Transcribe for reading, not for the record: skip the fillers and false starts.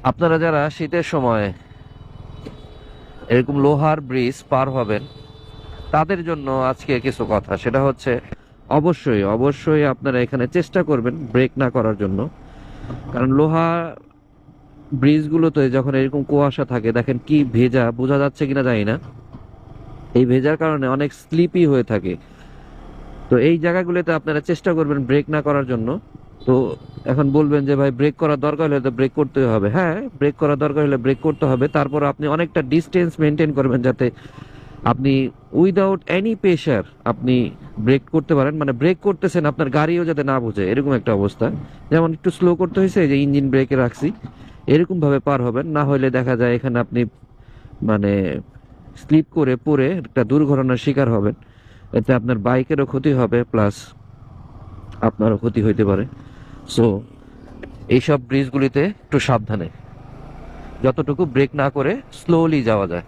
আপনারা যারা শীতের সময় এরকম লোহার ব্রিজ পার হবেন তাদের জন্য আজকে কিছু কথা, সেটা হচ্ছে অবশ্যই অবশ্যই আপনারা এখানে চেষ্টা করবেন ব্রেক না করার জন্য। কারণ লোহা ব্রিজগুলোতে যখন এরকম কুয়াশা থাকে, দেখেন কি ভেজা, বোঝা যাচ্ছে কিনা জানি না, এই ভেজার কারণে অনেক স্লিপি হয়ে থাকে। তো এই জায়গাগুলোতে আপনারা চেষ্টা করবেন ব্রেক না করার জন্য। তো এখন বলবেন যে ভাই ব্রেক করার দরকার হলে তো ব্রেক করতে হবে। হ্যাঁ, ব্রেক করার দরকার হলে ব্রেক করতে হবে, তারপর আপনি অনেকটা ডিস্টেন্স মেনটেন করবেন যাতে আপনি উইদাউট এনি প্রেশার আপনি ব্রেক করতে পারেন। মানে ব্রেক করতেছেন, আপনার গাড়িও যাতে না বোঝে এরকম একটা অবস্থা। যেমন একটু স্লো করতে হয়েছে, এই যে ইঞ্জিন ব্রেকে রাখছি, এরকম ভাবে পার হবেন। না হলে দেখা যায় এখানে আপনি মানে স্লিপ করে পড়ে একটা দুর্ঘটনার শিকার হবেন। এতে আপনার বাইকেরও ক্ষতি হবে, প্লাস আপনারও ক্ষতি হইতে পারে। সো এইসব ব্রিজগুলিতে একটু সাবধানে, যতটুকু ব্রেক না করে স্লোলি যাওয়া যায়।